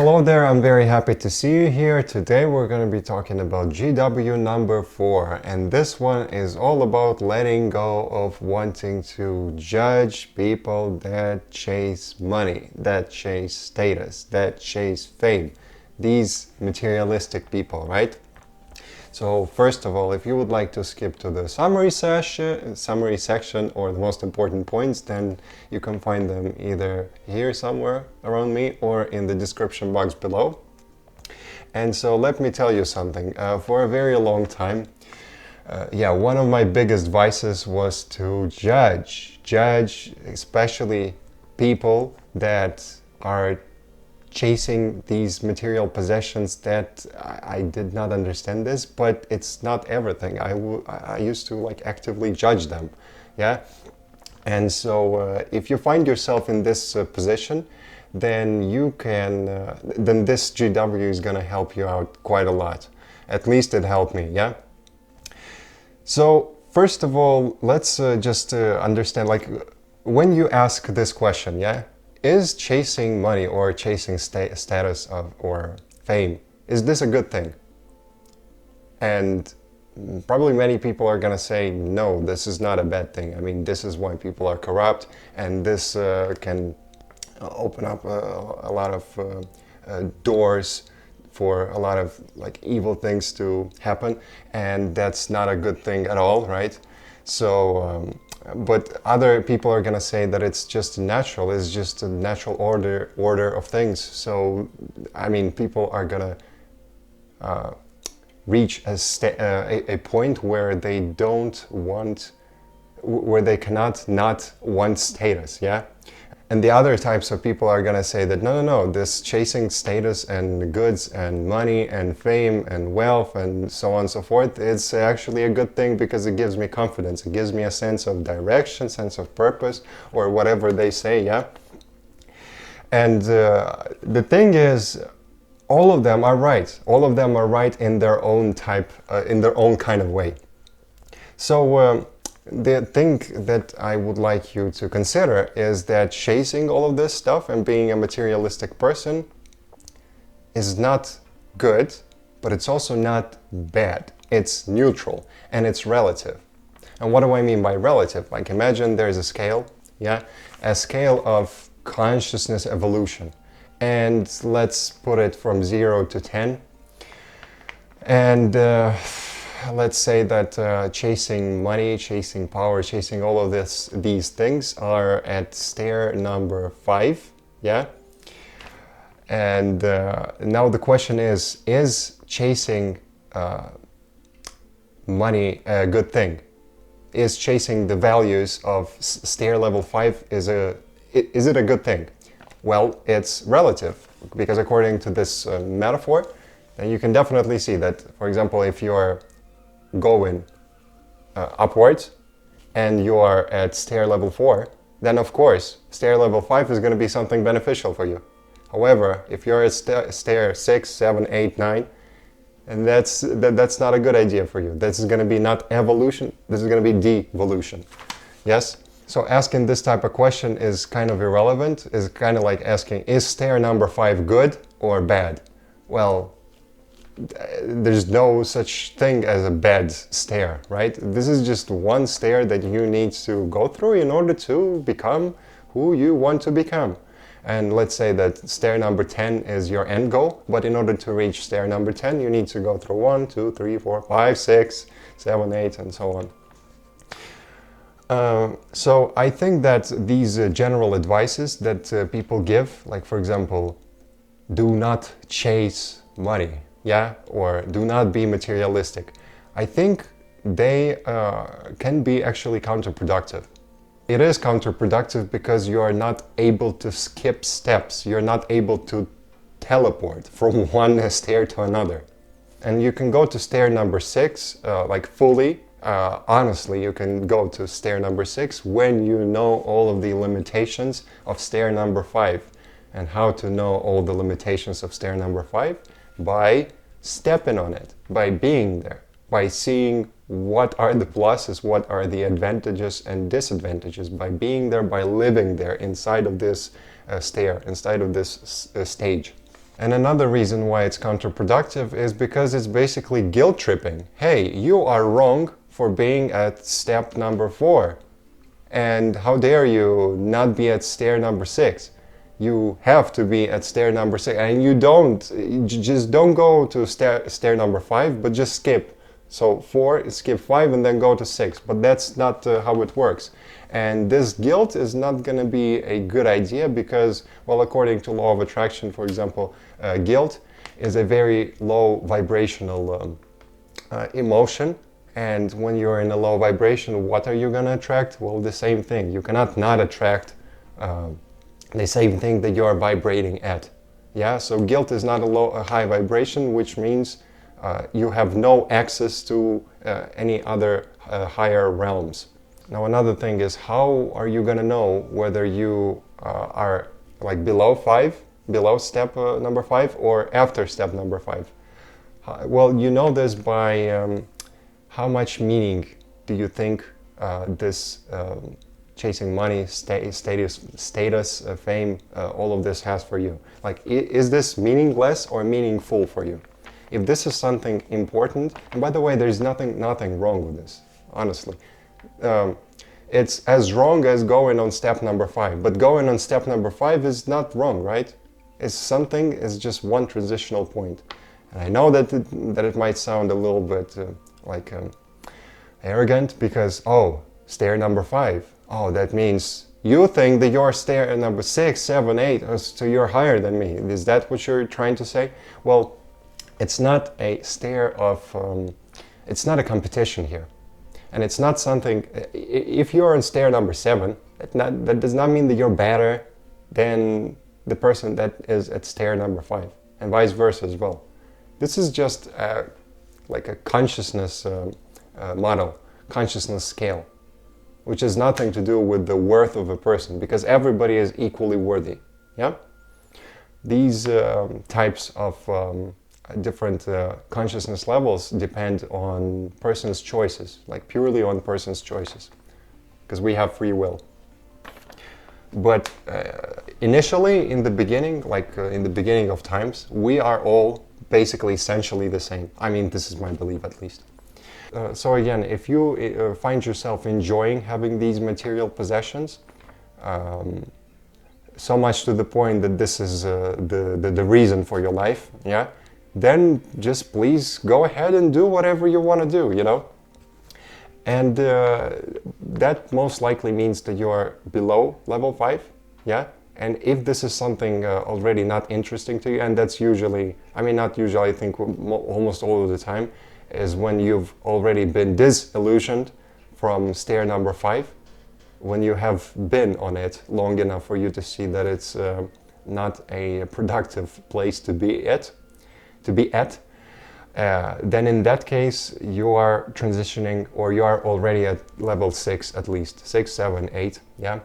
Hello there, I'm very happy to see you here. Today we're going to be talking about GW number 4, and this one is all about letting go of wanting to judge people that chase money, that chase status, that chase fame. These materialistic people, right? So first of all, if you would like to skip to the summary section or the most important points, then you can find them either here somewhere around me or in the description box below. And so let me tell you something. For a very long time, one of my biggest vices was to judge especially people that are chasing these material possessions that I did not understand this, but it's not everything. I used to like actively judge them, yeah? And so if you find yourself in this position, then you can, then this GW is gonna help you out quite a lot. At least it helped me, yeah? So first of all, let's just understand, like, when you ask this question, yeah? Is chasing money or chasing status or fame, is this a good thing? And probably many people are gonna say, no, this is not a bad thing. I mean, this is why people are corrupt, and this can open up a lot of doors for a lot of like evil things to happen, and that's not a good thing at all, right? So but other people are gonna say that it's just natural, it's just a natural order of things. So I mean, people are gonna reach a point where they don't want, where they cannot not want status, yeah? And the other types of people are gonna say that no, this chasing status and goods and money and fame and wealth and so on and so forth, it's actually a good thing because it gives me confidence. It gives me a sense of direction, sense of purpose, or whatever they say, yeah? And the thing is, all of them are right. All of them are right in their own type, in their own kind of way. So the thing that I would like you to consider is that chasing all of this stuff and being a materialistic person is not good, but it's also not bad. It's neutral and it's relative. And what do I mean by relative? Like, imagine there's a scale, yeah? A scale of consciousness evolution. And let's put it from 0 to 10. And let's say that chasing money, chasing power, chasing all of these things are at stair number 5, yeah? And now the question is chasing money a good thing? Is chasing the values of stair level 5, is it a good thing? Well, it's relative, because according to this metaphor, then you can definitely see that, for example, if you're going upwards and you are at stair level 4, then of course stair level 5 is going to be something beneficial for you. However, if you're at stair 6, 7, 8, 9, and that's not a good idea for you. This is going to be not evolution, this is going to be devolution. Yes? So asking this type of question is kind of irrelevant. Is kind of like asking, is stair number 5 good or bad? Well, there's no such thing as a bad stair, right? This is just one stair that you need to go through in order to become who you want to become. And let's say that stair number 10 is your end goal, but in order to reach stair number 10, you need to go through 1, 2, 3, 4, 5, 6, 7, 8, and so on. So I think that these general advices that people give, like for example, do not chase money, yeah, or do not be materialistic, I think they can be actually counterproductive. It is counterproductive because you are not able to skip steps, you're not able to teleport from one stair to another. And you can go to stair number 6 like fully. Honestly, you can go to stair number 6 when you know all of the limitations of stair number 5. And how to know all the limitations of stair number 5? By stepping on it, by being there, by seeing what are the pluses, what are the advantages and disadvantages, by being there, by living there inside of this stair, inside of this stage. And another reason why it's counterproductive is because it's basically guilt tripping. Hey, you are wrong for being at step number 4. And how dare you not be at stair number 6? You have to be at stair number 6, and you just don't go to stair number 5, but just skip. So 4, skip 5, and then go to 6. But that's not how it works. And this guilt is not going to be a good idea because, well, according to law of attraction, for example, guilt is a very low vibrational emotion. And when you're in a low vibration, what are you going to attract? Well, the same thing. You cannot not attract the same thing that you are vibrating at. Yeah, so guilt is not a high vibration, which means you have no access to any other higher realms. Now, another thing is, how are you going to know whether you are like below step number 5, or after step number 5? Well, you know this by how much meaning do you think this chasing money, status, fame, all of this has for you? Like, is this meaningless or meaningful for you? If this is something important, and by the way, there's nothing wrong with this, honestly. It's as wrong as going on step number 5, but going on step number 5 is not wrong, right? It's just one transitional point. And I know that it might sound a little bit arrogant because, oh, stair number 5. Oh, that means you think that you're stair number 6, 7, 8, so you're higher than me. Is that what you're trying to say? Well, it's not a stair of, it's not a competition here. And it's not something, if you're on stair number 7, that does not mean that you're better than the person that is at stair number 5, and vice versa as well. This is just like a consciousness model, consciousness scale, which has nothing to do with the worth of a person, because everybody is equally worthy. Yeah? These types of different consciousness levels depend on person's choices, like purely on person's choices, because we have free will. But initially, in the beginning, in the beginning of times, we are all basically essentially the same. I mean, this is my belief at least. So again, if you find yourself enjoying having these material possessions, so much to the point that this is the reason for your life, yeah, then just please go ahead and do whatever you want to do, you know. And that most likely means that you are below level 5, yeah. And if this is something already not interesting to you, and that's usually, I mean, not usually, I think almost all of the time, is when you've already been disillusioned from stair number 5, when you have been on it long enough for you to see that it's not a productive place to be at, then in that case you are transitioning, or you are already at level 6 at least, 6, 7, 8, yeah.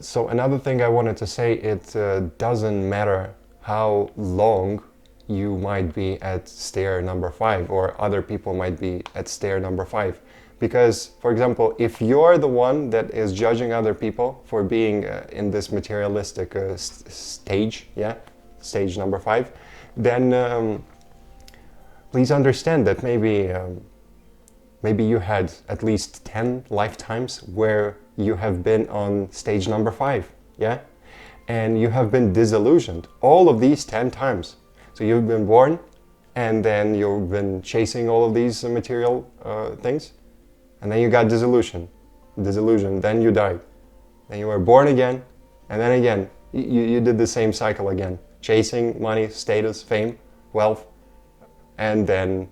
So another thing I wanted to say, it doesn't matter how long you might be at stair number 5, or other people might be at stair number 5. Because, for example, if you're the one that is judging other people for being in this materialistic stage, yeah, stage number 5, then please understand that maybe you had at least 10 lifetimes where you have been on stage number 5, yeah? And you have been disillusioned all of these 10 times. So you've been born, and then you've been chasing all of these material things, and then you got disillusioned, then you died. Then you were born again, and then again, you did the same cycle again. Chasing money, status, fame, wealth, and then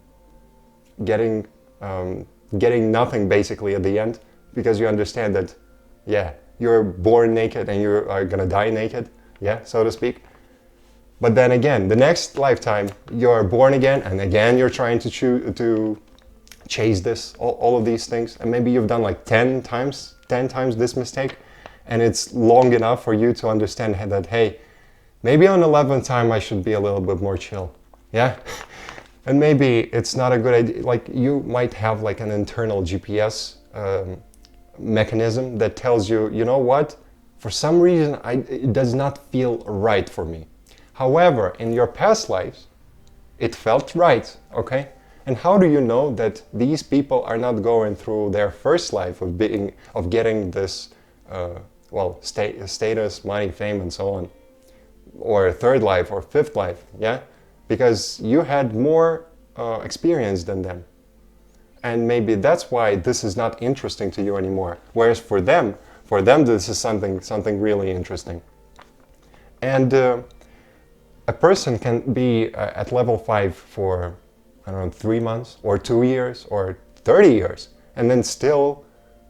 getting nothing basically at the end, because you understand that, yeah, you're born naked and you are gonna die naked, yeah, so to speak. But then again, the next lifetime, you're born again, and again you're trying to chase this, all of these things, and maybe you've done like 10 times this mistake, and it's long enough for you to understand that, hey, maybe on 11th time I should be a little bit more chill, yeah? And maybe it's not a good idea, like you might have like an internal GPS mechanism that tells you, you know what, for some reason it does not feel right for me. However, in your past lives, it felt right, okay? And how do you know that these people are not going through their first life of getting this, status, money, fame, and so on, or third life or fifth life, yeah? Because you had more experience than them, and maybe that's why this is not interesting to you anymore. Whereas for them, this is something really interesting. And a person can be at level 5 for, I don't know, 3 months or 2 years or 30 years, and then still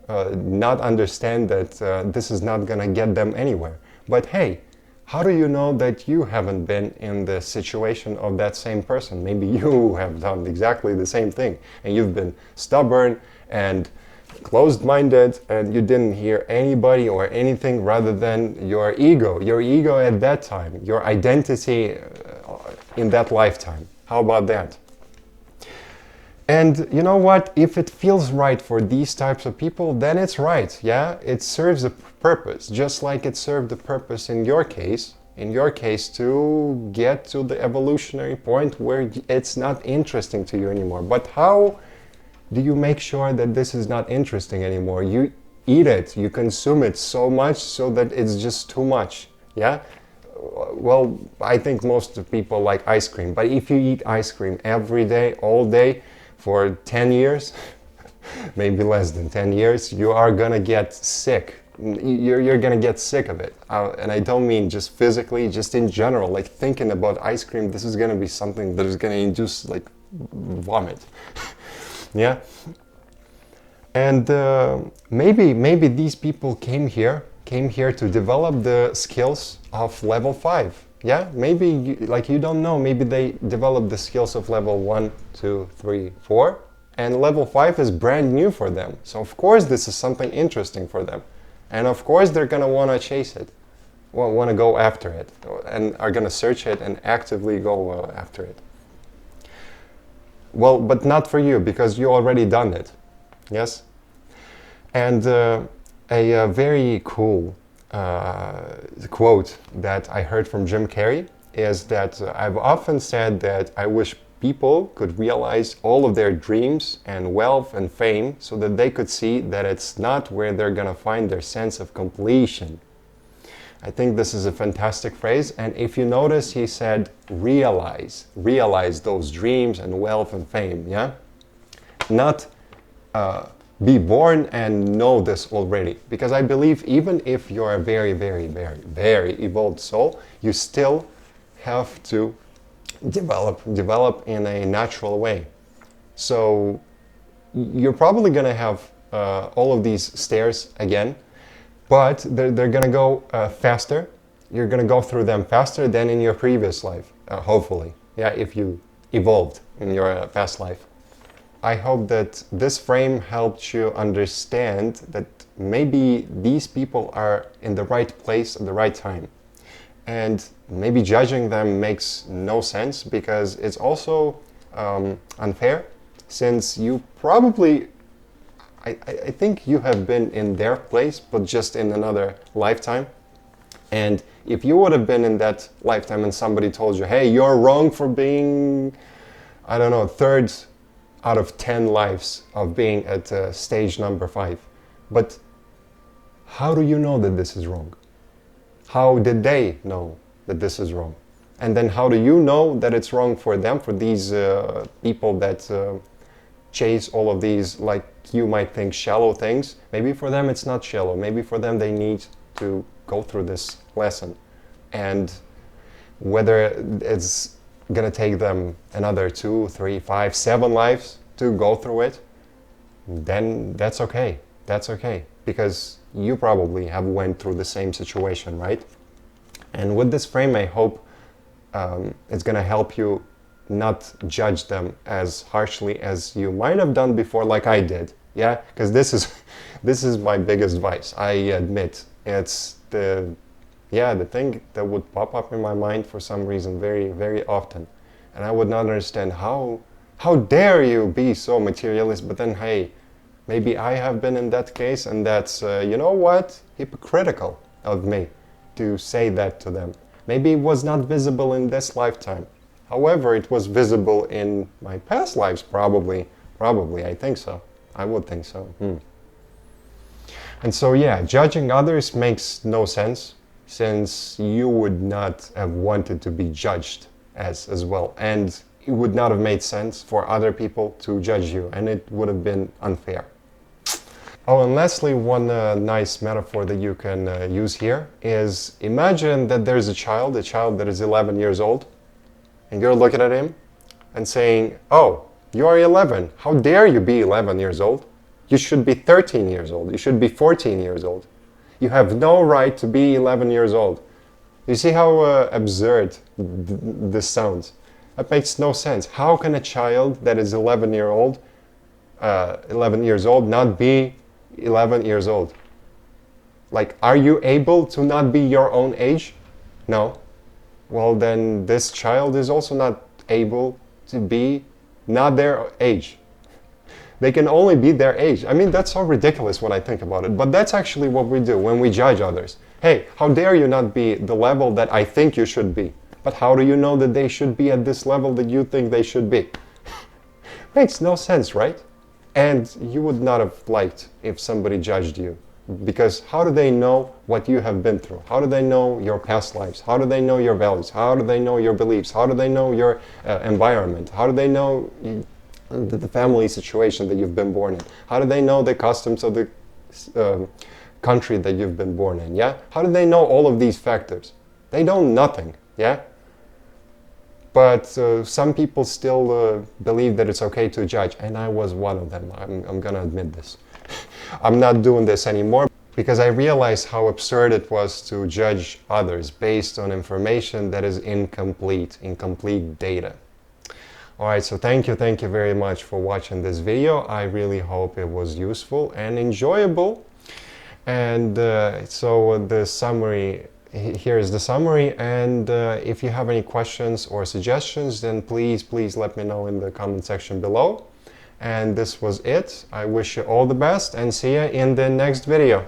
not understand that this is not gonna get them anywhere. But hey, how do you know that you haven't been in the situation of that same person? Maybe you have done exactly the same thing, and you've been stubborn and closed-minded, and you didn't hear anybody or anything rather than your ego at that time, your identity in that lifetime. How about that? And you know what? If it feels right for these types of people, then it's right, yeah? It serves a purpose, just like it served a purpose in your case to get to the evolutionary point where it's not interesting to you anymore. But how do you make sure that this is not interesting anymore? You eat it, you consume it so much so that it's just too much, yeah? Well, I think most people like ice cream, but if you eat ice cream every day, all day, for 10 years, maybe less than 10 years, you are gonna get sick. You're gonna get sick of it. And I don't mean just physically, just in general, like thinking about ice cream, this is gonna be something that is gonna induce like vomit. Yeah. And maybe these people came here to develop the skills of level 5. Yeah, maybe you don't know, maybe they developed the skills of level 1, 2, 3, 4, and level 5 is brand new for them. So of course this is something interesting for them. And of course they're gonna wanna chase it, wanna go after it, and are gonna search it and actively go after it. Well, but not for you, because you already done it, yes? And a very cool quote that I heard from Jim Carrey is that I've often said that I wish people could realize all of their dreams and wealth and fame so that they could see that it's not where they're gonna find their sense of completion. I think this is a fantastic phrase, and if you notice, he said realize those dreams and wealth and fame, yeah? Not be born and know this already, because I believe even if you're a very, very, very, very evolved soul, you still have to develop in a natural way. So you're probably gonna have all of these stairs again, but they're gonna go faster. You're gonna go through them faster than in your previous life, hopefully. Yeah, if you evolved in your past life. I hope that this frame helped you understand that maybe these people are in the right place at the right time. And maybe judging them makes no sense, because it's also unfair, since you probably, I think you have been in their place, but just in another lifetime. And if you would have been in that lifetime and somebody told you, hey, you're wrong for being, I don't know, third out of 10 lives of being at stage number 5. But how do you know that this is wrong? How did they know that this is wrong? And then how do you know that it's wrong for them, for these people that chase all of these, like you might think, shallow things? Maybe for them it's not shallow. Maybe for them they need to go through this lesson. And whether it's gonna take them another 2, 3, 5, 7 lives to go through it, then that's okay. That's okay, because you probably have went through the same situation, right? And with this frame, I hope it's gonna help you not judge them as harshly as you might have done before, like I did. Yeah, because this is my biggest vice. I admit it's the thing that would pop up in my mind for some reason very, very often. And I would not understand how dare you be so materialist, but then, hey, maybe I have been in that case, and that's, you know what, hypocritical of me to say that to them. Maybe it was not visible in this lifetime. However, it was visible in my past lives, probably. Probably, I think so. I would think so. And so, yeah, judging others makes no sense, since you would not have wanted to be judged as well. And it would not have made sense for other people to judge you, and it would have been unfair. Oh, and lastly, one nice metaphor that you can use here is, imagine that there's a child that is 11 years old, and you're looking at him and saying, oh, you are 11. How dare you be 11 years old? You should be 13 years old. You should be 14 years old. You have no right to be 11 years old. You see how absurd this sounds? That makes no sense. How can a child that is 11 years old not be 11 years old? Like, are you able to not be your own age? No. Well, then this child is also not able to be not their age. They can only be their age. I mean, that's so ridiculous when I think about it. But that's actually what we do when we judge others. Hey, how dare you not be the level that I think you should be? But how do you know that they should be at this level that you think they should be? Makes no sense, right? And you would not have liked if somebody judged you. Because how do they know what you have been through? How do they know your past lives? How do they know your values? How do they know your beliefs? How do they know your environment? How do they know the family situation that you've been born in? How do they know the customs of the country that you've been born in? Yeah? How do they know all of these factors? They know nothing. Yeah? But some people still believe that it's okay to judge, and I was one of them. I'm gonna admit this. I'm not doing this anymore because I realized how absurd it was to judge others based on information that is incomplete data. Alright, so thank you very much for watching this video. I really hope it was useful and enjoyable. And so the summary, here is the summary, and if you have any questions or suggestions, then please let me know in the comment section below. And this was it. I wish you all the best and see you in the next video.